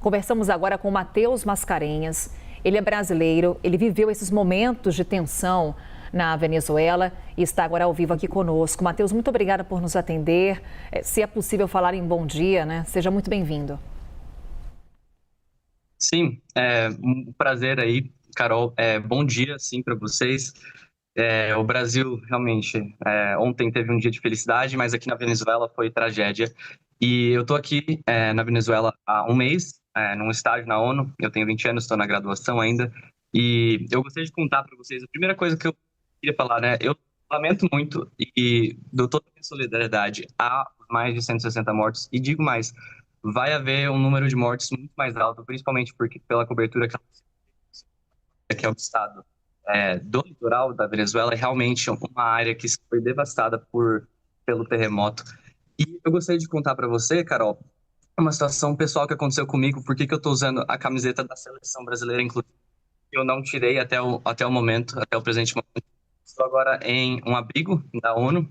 Conversamos agora com Matheus Mascarenhas. Ele é brasileiro, ele viveu esses momentos de tensão na Venezuela e está agora ao vivo aqui conosco. Matheus, muito obrigada por nos atender. Se é possível falar em bom dia, né? Seja muito bem-vindo. Sim, é um prazer aí, Carol. Bom dia, sim, para vocês. O Brasil, realmente, ontem teve um dia de felicidade, mas aqui na Venezuela foi tragédia. E eu estou aqui na Venezuela há um mês, num estágio na ONU. Eu tenho 20 anos, estou na graduação ainda. E eu gostaria de contar para vocês, a primeira coisa que eu queria falar, né? Eu lamento muito e dou toda a minha solidariedade a mais de 160 mortos. E digo mais, vai haver um número de mortes muito mais alto, principalmente porque pela cobertura que é o estado do litoral da Venezuela, é realmente uma área que foi devastada pelo terremoto. E eu gostaria de contar para você, Carol, uma situação pessoal que aconteceu comigo, por que eu estou usando a camiseta da seleção brasileira, inclusive, eu não tirei até o momento, até o presente momento. Estou agora em um abrigo da ONU,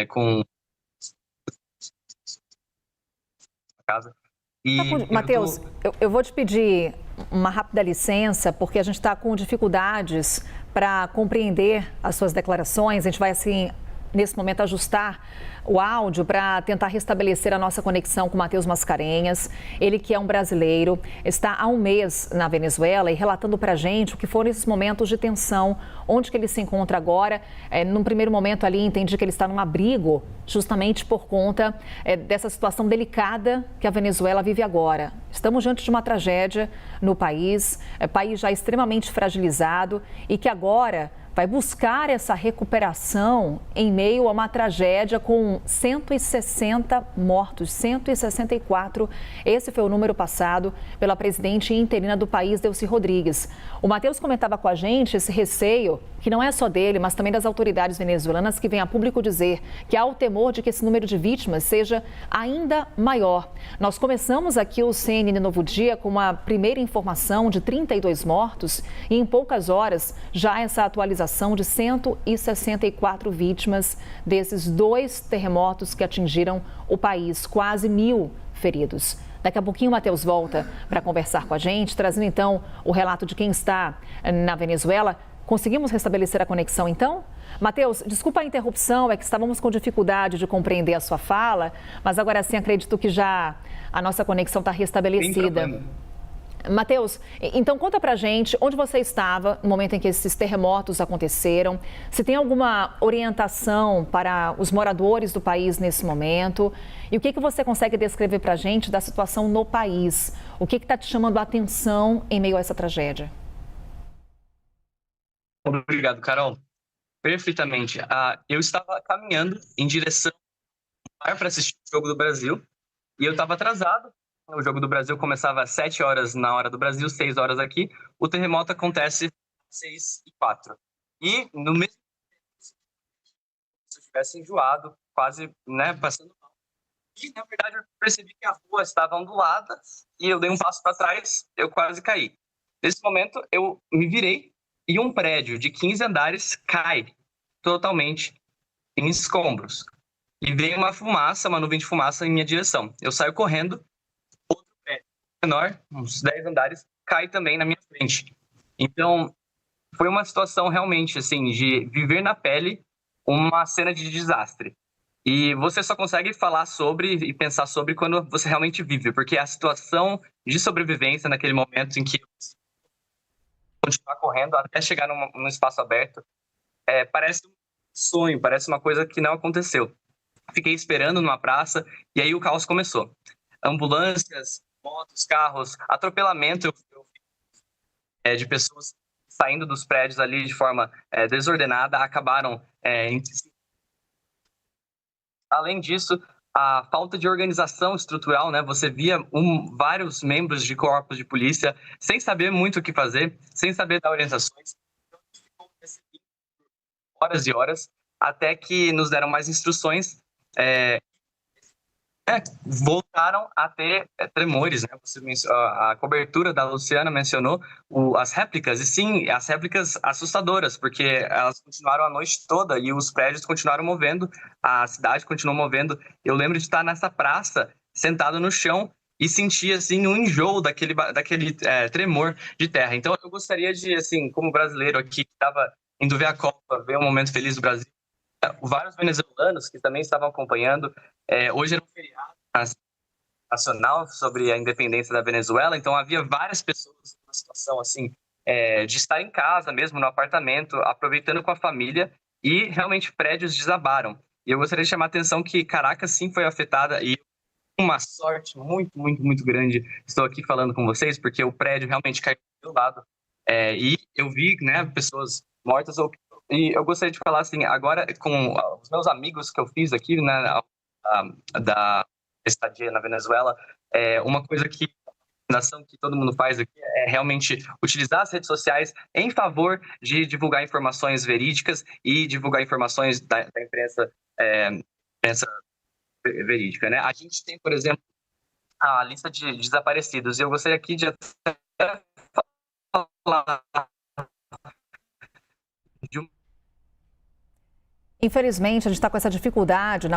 com a casa. Matheus, eu vou te pedir uma rápida licença, porque a gente está com dificuldades para compreender as suas declarações. A gente vai, assim, nesse momento, ajustar o áudio para tentar restabelecer a nossa conexão com o Matheus Mascarenhas. Ele, que é um brasileiro, está há um mês na Venezuela e relatando para a gente o que foram esses momentos de tensão, onde que ele se encontra agora. Num primeiro momento ali, entendi que ele está num abrigo, justamente por conta dessa situação delicada que a Venezuela vive agora. Estamos diante de uma tragédia no país, país já extremamente fragilizado e que agora vai buscar essa recuperação em meio a uma tragédia com 160 mortos, 164. Esse foi o número passado pela presidente interina do país, Delcy Rodrigues. O Matheus comentava com a gente esse receio, que não é só dele, mas também das autoridades venezuelanas, que vêm a público dizer que há o temor de que esse número de vítimas seja ainda maior. Nós começamos aqui o CNN Novo Dia com uma primeira informação de 32 mortos e em poucas horas já essa atualização de 164 vítimas desses dois terremotos que atingiram o país, quase 1.000 feridos. Daqui a pouquinho o Matheus volta para conversar com a gente, trazendo então o relato de quem está na Venezuela. Conseguimos restabelecer a conexão então? Matheus, desculpa a interrupção, é que estávamos com dificuldade de compreender a sua fala, mas agora sim acredito que já a nossa conexão está restabelecida. Matheus, então conta pra gente onde você estava no momento em que esses terremotos aconteceram, se tem alguma orientação para os moradores do país nesse momento e o que você consegue descrever pra gente da situação no país, o que está te chamando a atenção em meio a essa tragédia? Obrigado, Carol. Perfeitamente. Eu estava caminhando em direção para assistir o Jogo do Brasil e eu estava atrasado. O Jogo do Brasil começava às 7 horas na hora do Brasil, 6 horas aqui. O terremoto acontece às 6h04. E no mesmo tempo, se eu tivesse enjoado, quase, passando mal. E, na verdade, eu percebi que a rua estava ondulada e eu dei um passo para trás, eu quase caí. Nesse momento, eu me virei e um prédio de 15 andares cai totalmente em escombros. E veio uma nuvem de fumaça em minha direção. Eu saio correndo. Menor, uns 10 andares, cai também na minha frente. Então, foi uma situação realmente, assim, de viver na pele uma cena de desastre. E você só consegue falar sobre e pensar sobre quando você realmente vive, porque a situação de sobrevivência naquele momento em que você continuar correndo até chegar num espaço aberto, parece um sonho, parece uma coisa que não aconteceu. Fiquei esperando numa praça e aí o caos começou. Ambulâncias, motos, carros, atropelamento de pessoas saindo dos prédios ali de forma desordenada, acabaram Além disso, a falta de organização estrutural, né? Você via vários membros de corpos de polícia sem saber muito o que fazer, sem saber dar orientações. Então, a gente ficou horas e horas, até que nos deram mais instruções. Voltaram a ter tremores, né? A cobertura da Luciana mencionou as réplicas, e sim, as réplicas assustadoras, porque elas continuaram a noite toda e os prédios continuaram movendo, a cidade continuou movendo. Eu lembro de estar nessa praça, sentado no chão, e sentir, assim, um enjoo daquele tremor de terra. Então, eu gostaria de, assim, como brasileiro aqui, que estava indo ver a Copa, ver um momento feliz do Brasil, vários venezuelanos que também estavam acompanhando. Hoje era um feriado nacional sobre a independência da Venezuela, então havia várias pessoas numa situação, assim, de estar em casa mesmo, no apartamento, aproveitando com a família, e realmente prédios desabaram. E eu gostaria de chamar a atenção que Caracas sim foi afetada, e uma sorte muito, muito, muito grande. Estou aqui falando com vocês porque o prédio realmente caiu do meu lado. E eu vi, né, pessoas mortas. E eu gostaria de falar assim, agora com os meus amigos que eu fiz aqui, né, da estadia na Venezuela, uma coisa que todo mundo faz aqui é realmente utilizar as redes sociais em favor de divulgar informações verídicas e divulgar informações da imprensa verídica, né? A gente tem, por exemplo, a lista de desaparecidos. E eu gostaria aqui de até falar de um... Infelizmente, a gente está com essa dificuldade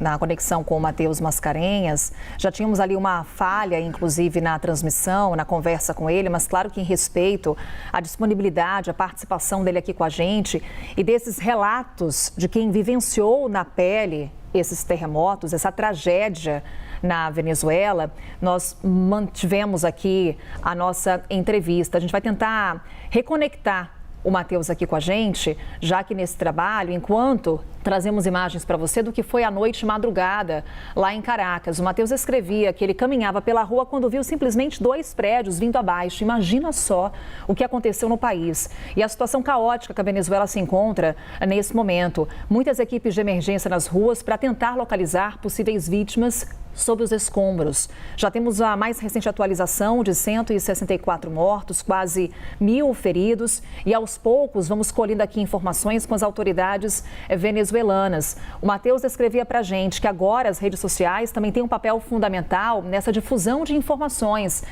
na conexão com o Matheus Mascarenhas. Já tínhamos ali uma falha, inclusive, na transmissão, na conversa com ele, mas claro que em respeito à disponibilidade, à participação dele aqui com a gente e desses relatos de quem vivenciou na pele esses terremotos, essa tragédia na Venezuela, nós mantivemos aqui a nossa entrevista. A gente vai tentar reconectar o Matheus aqui com a gente, já que nesse trabalho, enquanto trazemos imagens para você do que foi a noite madrugada lá em Caracas. O Matheus escrevia que ele caminhava pela rua quando viu simplesmente 2 prédios vindo abaixo. Imagina só o que aconteceu no país e a situação caótica que a Venezuela se encontra nesse momento. Muitas equipes de emergência nas ruas para tentar localizar possíveis vítimas sob os escombros. Já temos a mais recente atualização de 164 mortos, quase 1.000 feridos e aos poucos vamos colhendo aqui informações com as autoridades venezuelanas. O Matheus descrevia para a gente que agora as redes sociais também têm um papel fundamental nessa difusão de informações.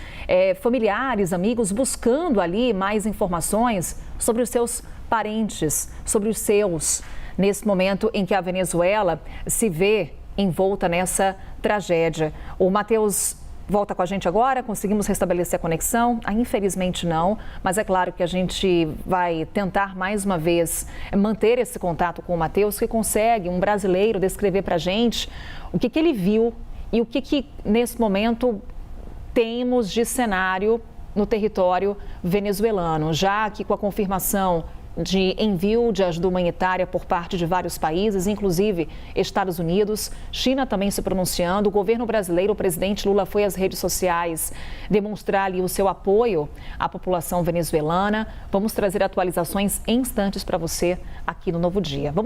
Familiares, amigos buscando ali mais informações sobre os seus parentes, sobre os seus, nesse momento em que a Venezuela se vê envolta nessa tragédia. O Matheus volta com a gente agora, conseguimos restabelecer a conexão? Infelizmente não, mas é claro que a gente vai tentar mais uma vez manter esse contato com o Matheus, que consegue, um brasileiro, descrever para a gente o que ele viu e o que nesse momento temos de cenário no território venezuelano, já que com a confirmação de envio de ajuda humanitária por parte de vários países, inclusive Estados Unidos, China também se pronunciando. O governo brasileiro, o presidente Lula foi às redes sociais demonstrar ali o seu apoio à população venezuelana. Vamos trazer atualizações em instantes para você aqui no Novo Dia.